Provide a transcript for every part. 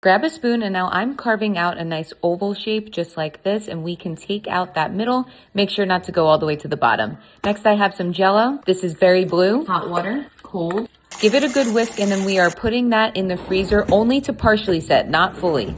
Grab a spoon, and now I'm carving out a nice oval shape just like this, and we can take out that middle. Make sure not to go all the way to the bottom. Next, I have some Jell-O. This is very blue. Hot water, cold. Give it a good whisk, and then we are putting that in the freezer only to partially set, not fully.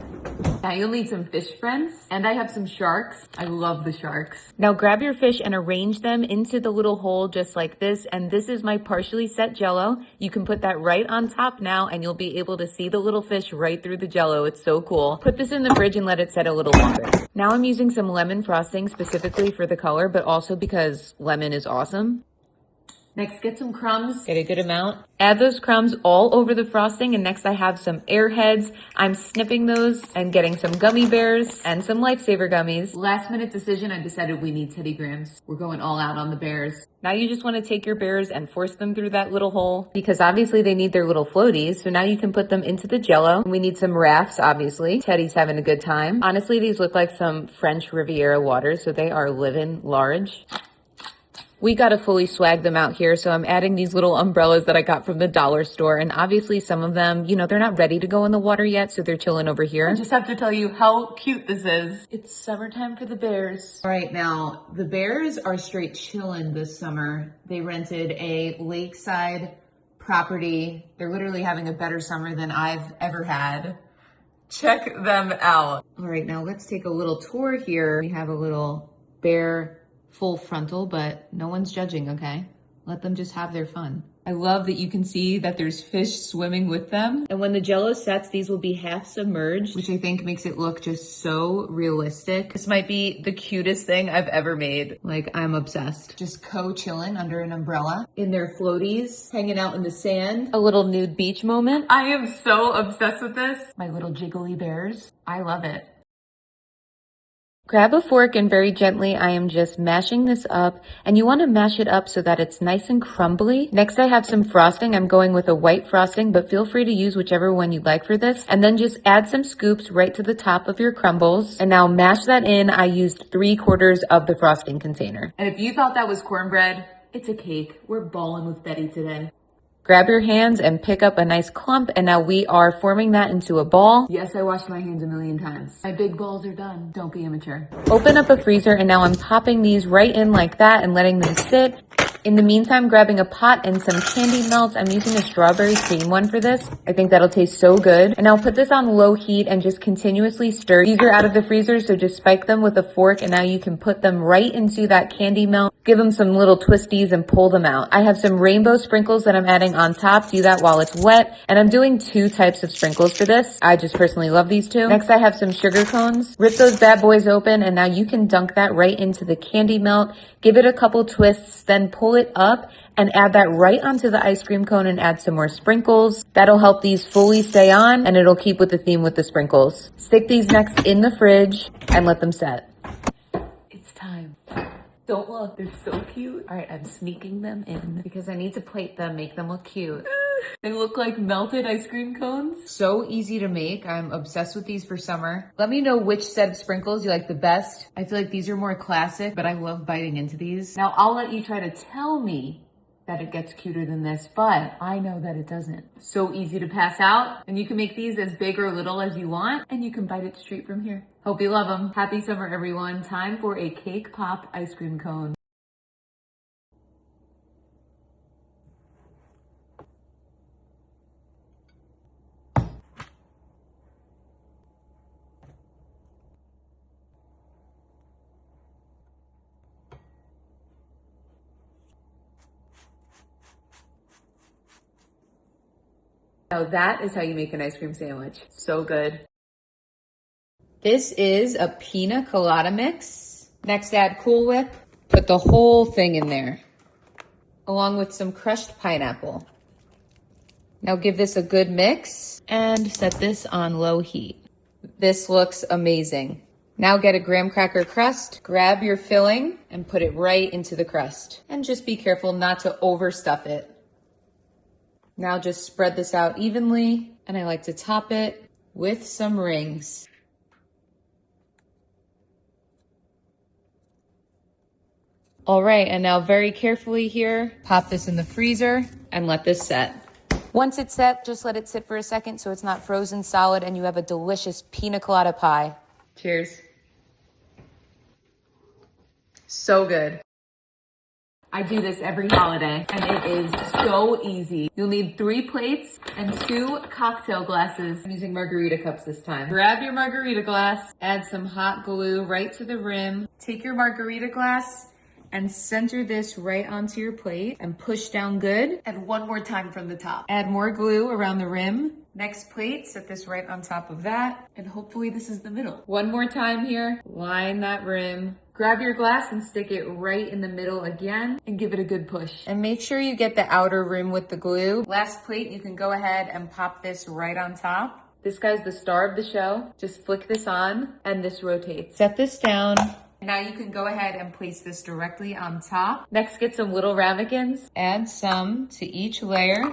Now you'll need some fish friends, and I have some sharks. I love the sharks. Now grab your fish and arrange them into the little hole just like this, and this is my partially set Jell-O. You can put that right on top now, and you'll be able to see the little fish right through the Jell-O. It's so cool. Put this in the fridge and let it set a little longer. Now I'm using some lemon frosting specifically for the color, but also because lemon is awesome. Next, get some crumbs, get a good amount. Add those crumbs all over the frosting, and next I have some Airheads. I'm snipping those and getting some gummy bears and some Lifesaver gummies. Last minute decision, I decided we need Teddy Grahams. We're going all out on the bears. Now you just want to take your bears and force them through that little hole because obviously they need their little floaties. So now you can put them into the Jell-O. We need some rafts, obviously. Teddy's having a good time. Honestly, these look like some French Riviera waters, so they are living large. We gotta fully swag them out here, so I'm adding these little umbrellas that I got from the dollar store, and obviously some of them, you know, they're not ready to go in the water yet, so they're chilling over here. I just have to tell you how cute this is. It's summertime for the bears. All right, now, the bears are straight chilling this summer. They rented a lakeside property. They're literally having a better summer than I've ever had. Check them out. All right, now let's take a little tour here. We have a little bear full frontal, but no one's judging, okay? Let them just have their fun. I love that you can see that there's fish swimming with them. And when the Jell-O sets, these will be half submerged, which I think makes it look just so realistic. This might be the cutest thing I've ever made. Like, I'm obsessed. Just co-chilling under an umbrella in their floaties, hanging out in the sand. A little nude beach moment. I am so obsessed with this. My little jiggly bears. I love it. Grab a fork and very gently, I am just mashing this up, and you want to mash it up so that it's nice and crumbly. Next, I have some frosting. I'm going with a white frosting, but feel free to use whichever one you'd like for this. And then just add some scoops right to the top of your crumbles. And now mash that in. I used 3/4 of the frosting container. And if you thought that was cornbread, it's a cake. We're ballin' with Betty today. Grab your hands and pick up a nice clump, and now we are forming that into a ball. Yes, I washed my hands a million times. My big balls are done. Don't be immature. Open up a freezer, and now I'm popping these right in like that and letting them sit. In the meantime, grabbing a pot and some candy melts. I'm using a strawberry cream one for this. I think that'll taste so good. And I'll put this on low heat and just continuously stir. These are out of the freezer, so just spike them with a fork, and now you can put them right into that candy melt. Give them some little twisties and pull them out. I have some rainbow sprinkles that I'm adding on top. Do that while it's wet. And I'm doing 2 types of sprinkles for this. I just personally love these 2. Next, I have some sugar cones. Rip those bad boys open, and now you can dunk that right into the candy melt. Give it a couple twists, then pull it up and add that right onto the ice cream cone and add some more sprinkles. That'll help these fully stay on, and it'll keep with the theme with the sprinkles. Stick these next in the fridge and let them set. It's time. Don't look, they're so cute. All right, I'm sneaking them in because I need to plate them, make them look cute. They look like melted ice cream cones. So easy to make. I'm obsessed with these for summer. Let me know which set of sprinkles you like the best. I feel like these are more classic, but I love biting into these. Now I'll let you try to tell me that it gets cuter than this, but I know that it doesn't. So easy to pass out, and you can make these as big or little as you want, and you can bite it straight from here. Hope you love them. Happy summer, everyone. Time for a cake pop ice cream cone. Now that is how you make an ice cream sandwich. So good. This is a pina colada mix. Next, add Cool Whip. Put the whole thing in there, along with some crushed pineapple. Now give this a good mix and set this on low heat. This looks amazing. Now get a graham cracker crust, grab your filling and put it right into the crust. And just be careful not to overstuff it. Now just spread this out evenly, and I like to top it with some rings. All right, and now very carefully here, pop this in the freezer and let this set. Once it's set, just let it sit for a second so it's not frozen solid and you have a delicious pina colada pie. Cheers. So good. I do this every holiday and it is so easy. You'll need 3 plates and 2 cocktail glasses. I'm using margarita cups this time. Grab your margarita glass, add some hot glue right to the rim. Take your margarita glass and center this right onto your plate and push down good. And one more time from the top. Add more glue around the rim. Next plate, set this right on top of that. And hopefully this is the middle. One more time here, line that rim. Grab your glass and stick it right in the middle again and give it a good push. And make sure you get the outer rim with the glue. Last plate, you can go ahead and pop this right on top. This guy's the star of the show. Just flick this on and this rotates. Set this down. Now you can go ahead and place this directly on top. Next, get some little ramekins. Add some to each layer.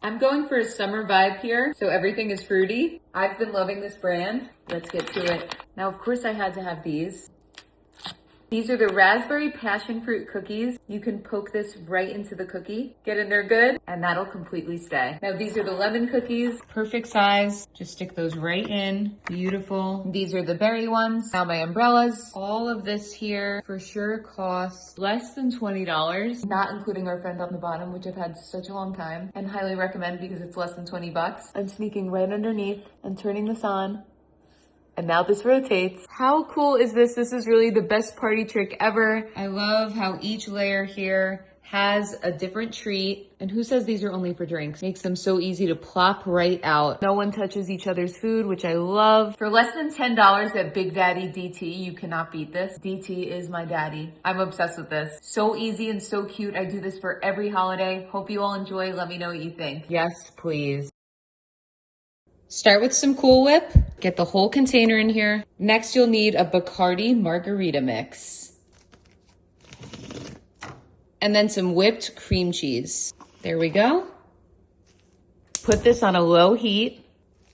I'm going for a summer vibe here, so everything is fruity. I've been loving this brand. Let's get to it. Now, of course, I had to have these. These are the raspberry passion fruit cookies. You can poke this right into the cookie, get in there good, and that'll completely stay. Now, these are the lemon cookies, perfect size. Just stick those right in, beautiful. These are the berry ones. Now my umbrellas. All of this here for sure costs less than $20, not including our friend on the bottom, which I've had such a long time and highly recommend because it's less than 20 bucks. I'm sneaking right underneath and turning this on. And now this rotates. How cool is this? This is really the best party trick ever. I love how each layer here has a different treat. And who says these are only for drinks? Makes them so easy to plop right out. No one touches each other's food, which I love. For less than $10 at Big Daddy DT, you cannot beat this. DT is my daddy. I'm obsessed with this. So easy and so cute. I do this for every holiday. Hope you all enjoy. Let me know what you think. Yes, please. Start with some Cool Whip. Get the whole container in here. Next, you'll need a Bacardi margarita mix. And then some whipped cream cheese. There we go. Put this on a low heat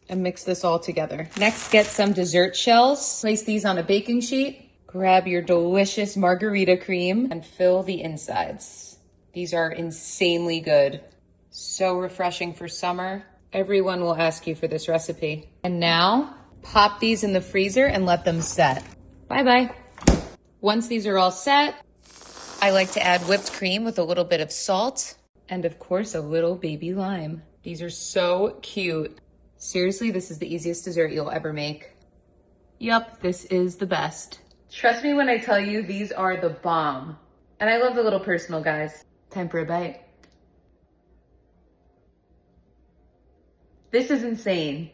and mix this all together. Next, get some dessert shells. Place these on a baking sheet. Grab your delicious margarita cream and fill the insides. These are insanely good. So refreshing for summer. Everyone will ask you for this recipe. And now, pop these in the freezer and let them set. Bye-bye. Once these are all set, I like to add whipped cream with a little bit of salt and of course a little baby lime. These are so cute. Seriously, this is the easiest dessert you'll ever make. Yup, this is the best. Trust me when I tell you these are the bomb. And I love the little personal guys. Time for a bite. This is insane.